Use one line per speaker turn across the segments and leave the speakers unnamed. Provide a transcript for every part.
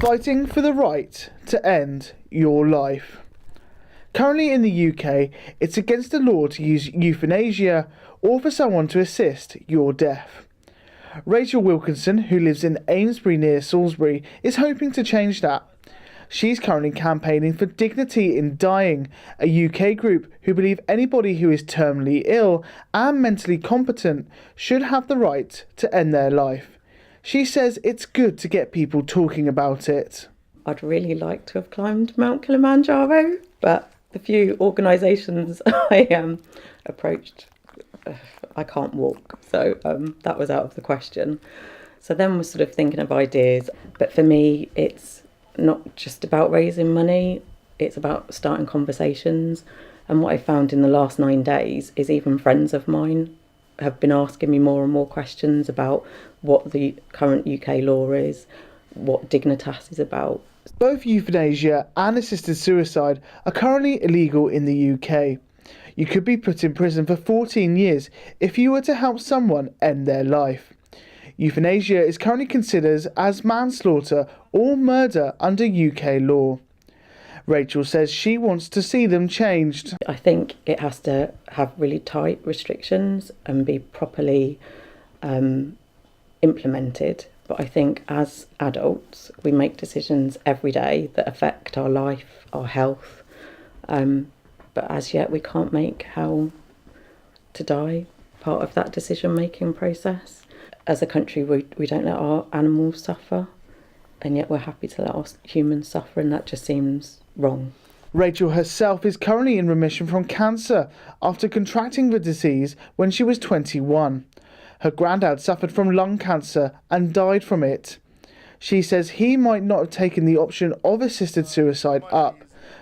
Fighting for the right to end your life. Currently in the UK, it's against the law to use euthanasia or for someone to assist your death. Rachel Wilkinson, who lives in Amesbury near Salisbury, is hoping to change that. She's currently campaigning for Dignity in Dying, a UK group who believe anybody who is terminally ill and mentally competent should have the right to end their life. She says it's good to get people talking about it.
I'd really like to have climbed Mount Kilimanjaro, but the few organisations I approached, I can't walk, so that was out of the question. So then we're sort of thinking of ideas, but for me it's not just about raising money, it's about starting conversations. And what I found in the last 9 days is even friends of mine have been asking me more and more questions about what the current UK law is, what Dignitas is about.
Both euthanasia and assisted suicide are currently illegal in the UK. You could be put in prison for 14 years if you were to help someone end their life. Euthanasia is currently considered as manslaughter or murder under UK law. Rachel says she wants to see them changed.
I think it has to have really tight restrictions and be properly implemented. But I think as adults, we make decisions every day that affect our life, our health. But as yet, we can't make how to die part of that decision-making process. As a country, we don't let our animals suffer, and yet we're happy to let our humans suffer, and that just seems wrong.
Rachel herself is currently in remission from cancer after contracting the disease when she was 21. Her granddad suffered from lung cancer and died from it. She says he might not have taken the option of assisted suicide up,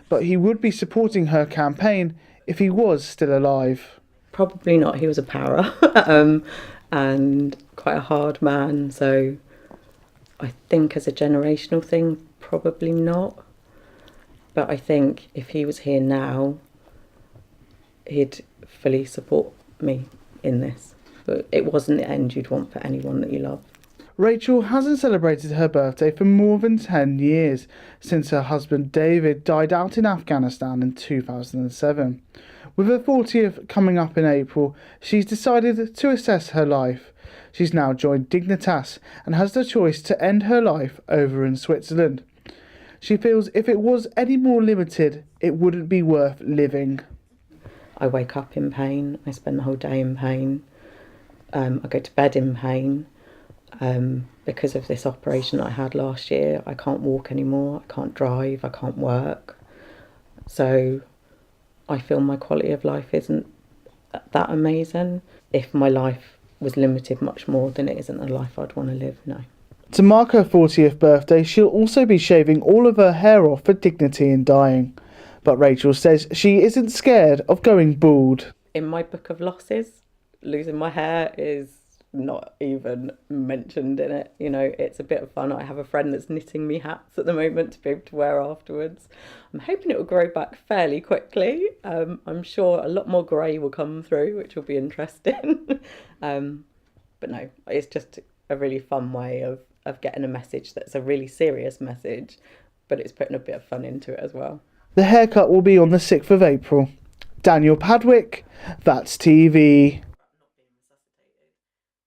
but he would be supporting her campaign if he was still alive.
Probably not. He was a para and quite a hard man, so I think as a generational thing, probably not. But I think if he was here now, he'd fully support me in this. But it wasn't the end you'd want for anyone that you love.
Rachel hasn't celebrated her birthday for more than 10 years, since her husband David died out in Afghanistan in 2007. With her 40th coming up in April, she's decided to assess her life. She's now joined Dignitas and has the choice to end her life over in Switzerland. She feels if it was any more limited, it wouldn't be worth living.
I wake up in pain, I spend the whole day in pain, I go to bed in pain. Because of this operation I had last year, I can't walk anymore, I can't drive, I can't work. So I feel my quality of life isn't that amazing. If my life was limited much more, then it isn't a life I'd want to live, no.
To mark her 40th birthday, she'll also be shaving all of her hair off for Dignity in Dying. But Rachel says she isn't scared of going bald.
In my book of losses, losing my hair is not even mentioned in it. You know, it's a bit of fun. I have a friend that's knitting me hats at the moment to be able to wear afterwards. I'm hoping it will grow back fairly quickly. I'm sure a lot more grey will come through, which will be interesting. But no, it's just a really fun way of getting a message that's a really serious message, but it's putting a bit of fun into it as well.
The haircut will be on the 6th of April. Daniel Padwick, That's TV.